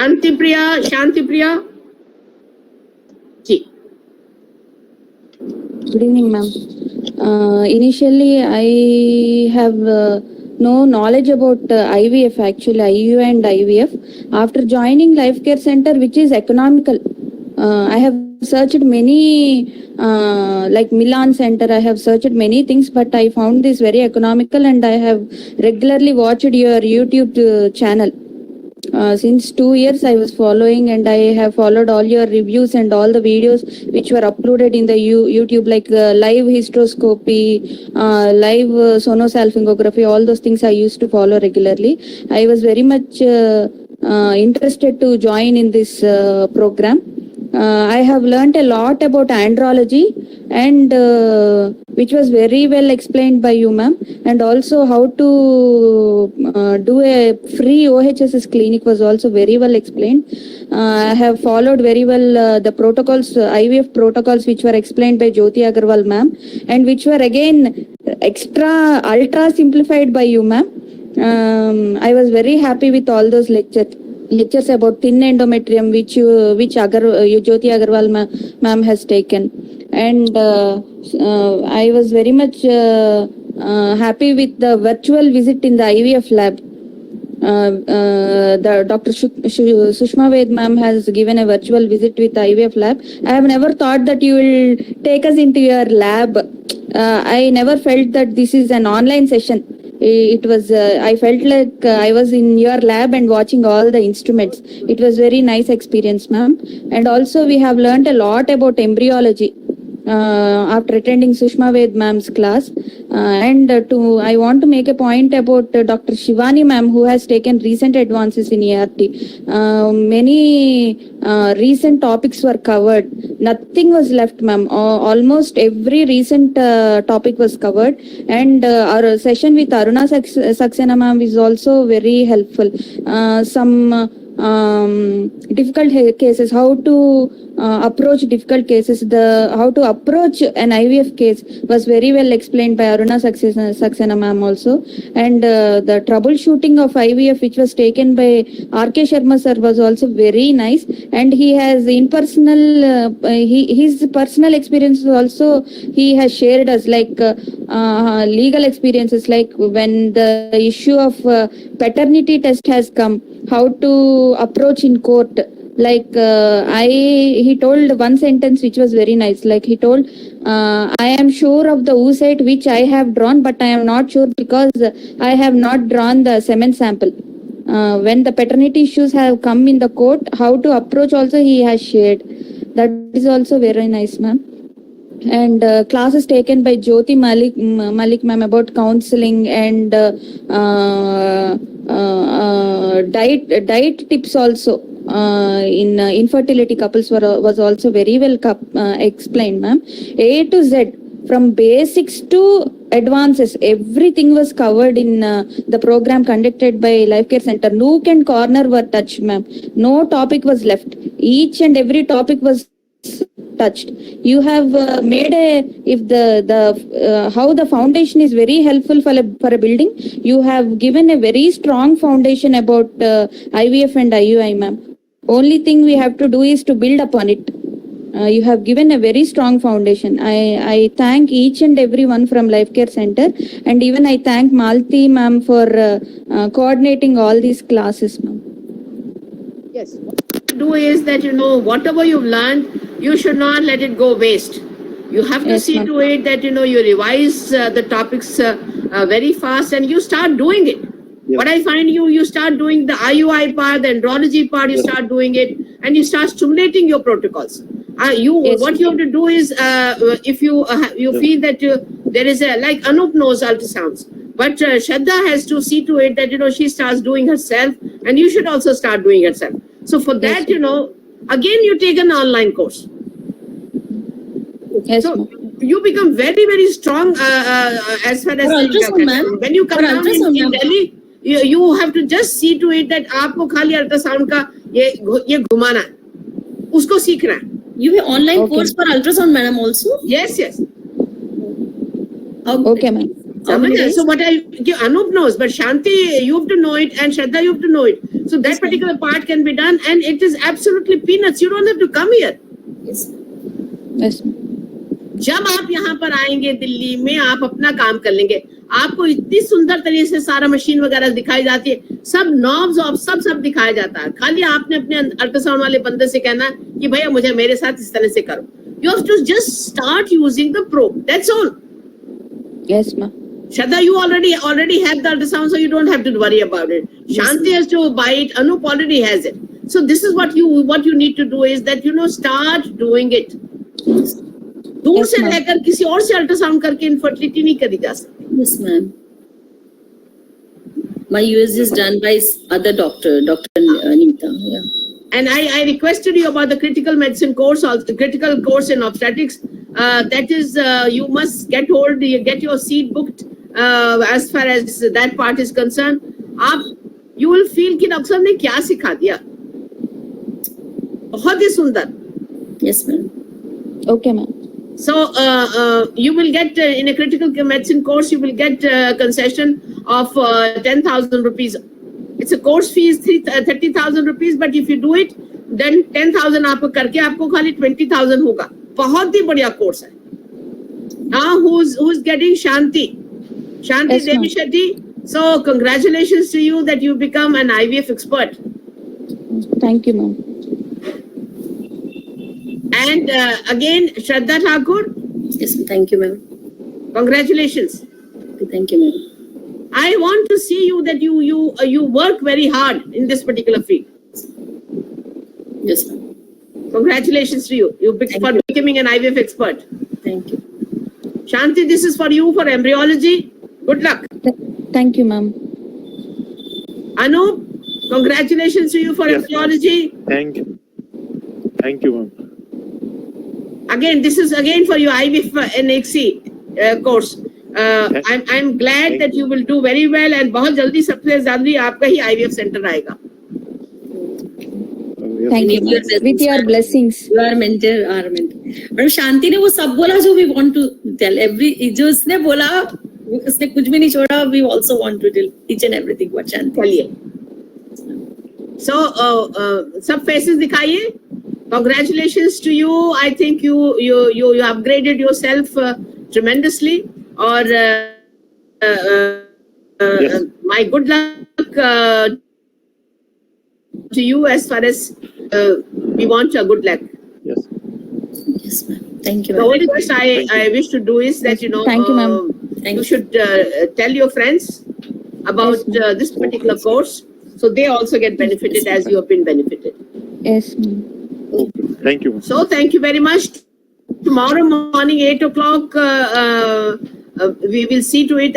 Shanti Priya. Ji. Good evening, ma'am. Initially, I have no knowledge about IVF, actually, IU and IVF. After joining Life Care Center, which is economical, I have searched many, like Milan Center, I have searched many things, but I found this very economical, and I have regularly watched your YouTube channel. Since 2 years I was following, and I have followed all your reviews and all the videos which were uploaded in the YouTube, like live hysteroscopy, live sonosalpingography, all those things I used to follow regularly. I was very much interested to join in this program. I have learnt a lot about andrology, and which was very well explained by you, ma'am, and also how to do a free OHSS clinic was also very well explained. I have followed very well the protocols, IVF protocols, which were explained by Jyoti Agarwal, ma'am, and which were again extra ultra simplified by you, ma'am. I was very happy with all those lectures about thin endometrium, which Jyoti Agarwal ma'am has taken, and I was very much happy with the virtual visit in the IVF lab. The Dr. Sushma Ved ma'am has given a virtual visit with IVF lab. I have never thought that you will take us into your lab. I never felt that this is an online session. It was, I felt like I was in your lab and watching all the instruments. It was very nice experience, ma'am. And also we have learned a lot about embryology after attending Sushma Ved ma'am's class. I want to make a point about Dr. Shivani ma'am, who has taken recent advances in ART. Many recent topics were covered. Nothing was left, ma'am. Almost every recent topic was covered. And our session with Aruna Saxena ma'am is also very helpful. Some difficult cases, how to approach difficult cases, how to approach an IVF case was very well explained by Aruna Saxena ma'am also. And the troubleshooting of IVF, which was taken by R.K. Sharma sir, was also very nice. And he has his personal experiences also he has shared us, like legal experiences, like when the issue of paternity test has come, how to approach in court. Like he told one sentence which was very nice. Like he told, I am sure of the oocyte which I have drawn, but I am not sure because I have not drawn the semen sample. When the paternity issues have come in the court, how to approach also he has shared. That is also very nice, ma'am. And classes taken by Jyoti Malik ma'am about counseling and diet tips also in infertility couples was also very well explained, ma'am. A to Z, from basics to advances, everything was covered in the program conducted by Life Care Center. Nook and corner were touched, ma'am. No topic was left. Each and every topic was touched. You have made how the foundation is very helpful for a building. You have given a very strong foundation about IVF and IUI, ma'am. Only thing we have to do is to build upon it. You have given a very strong foundation. I thank each and everyone from Life Care Center, and even I thank Malti ma'am for coordinating all these classes, ma'am. Yes. What you do is that, whatever you've learned, you should not let it go waste. You have to see to it that, you revise the topics very fast and you start doing it. Yes. What I find you start doing the IUI part, the andrology part, you start doing it and you start stimulating your protocols. What you have to do is, if you feel that there is like Anup knows ultrasounds, but Shraddha has to see to it that, she starts doing herself, and you should also start doing yourself. So for that, again, you take an online course. Yes, so you become very, very strong as far as when you come down in Delhi, you have to just see to it that आपको खाली ultrasound का ये घुमाना है, उसको सीखना है. You have online course for ultrasound, madam, also? Yes. Okay, ma'am. How many days? So what Anup knows, but Shanti, you have to know it, and Shraddha, you have to know it. So that Yes, ma'am. particular part can be done, and it is absolutely peanuts. You don't have to come here. Yes. Yes, ma'am. जब आप यहाँ पर आएंगे दिल्ली में, आप अपना काम कर लेंगे. आपको इतनी सुंदर तरीके से सारा मशीन वगैरह दिखाई जाती है, सब नॉब्स ऑफ सब दिखाया जाता है. खाली आपने अपने अल्ट्रासाउंड वाले बंदे से कहना कि भैया मुझे मेरे साथ इस तरह से करो. You have to just start using the probe. That's all. Yes, ma'am. Shraddha, you already have the ultrasound, so you don't have to worry about it. Shanti has to buy it. Anup already has it. So this is what you need to do is that start doing it. दूर Yes, से ma'am. लेकर किसी और से ultrasound करके infertility नहीं करी जा सकती. Yes, ma'am. My US is done by other doctor, Dr. Anita. Yeah. And I requested you about the critical medicine course, also the critical course in obstetrics. That is, you must get your seat booked as far as that part is concerned. You will feel कि doctor ने क्या सिखा दिया. बहुत ही सुंदर. Yes, ma'am. Okay, ma'am. So you will get in a critical medicine course, you will get concession of 10,000 rupees. It's a course fee is 30,000 rupees, but if you do it, then 10,000 आपको करके आपको खाली 20,000 होगा. बहुत ही बढ़िया course है. Now who's getting Shanti? Shanti Yes, ma'am. Devi Shetty. So congratulations to you that you become an IVF expert. Thank you, ma'am. And again, Shraddha Thakur, Yes, ma'am. Thank you, ma'am. congratulations. Thank you, ma'am. I want to see you that you work very hard in this particular field. Yes, ma'am. Congratulations to you. Thank For you. becoming an IVF expert. Thank you. Shanti, this is for you for embryology. Good luck. Thank you, ma'am. Anup, congratulations to you for Yes, embryology. Thank you. Thank you, ma'am. Again, this is again for your IVF NXC course. I'm glad Thank that you will do very well and बहुत जल्दी सबसे जल्दी आपका ही IVF center आएगा. Yes, Thank you, With your ma'am. With your blessings, blessings. You are mentor, our mentor. Madam Shanti ने वो सब बोला जो we want to tell. जो उसने बोला उसने कुछ भी नहीं छोड़ा. We also want to tell each and everything what Shanti. चलिए. So सब faces दिखाइए. Congratulations to you. I think you upgraded yourself tremendously. और Yes. my good luck to you as far as we want your good luck. yes. Yes, ma'am. Thank you, The ma'am. only request I wish to do is that Thank you, ma'am. Thank you you. should tell your friends about Yes, this particular course, so they also get benefited as you have been benefited. Yes, ma'am. Okay. Thank you, ma'am. So thank you very much. Tomorrow morning, 8 o'clock, we will see to it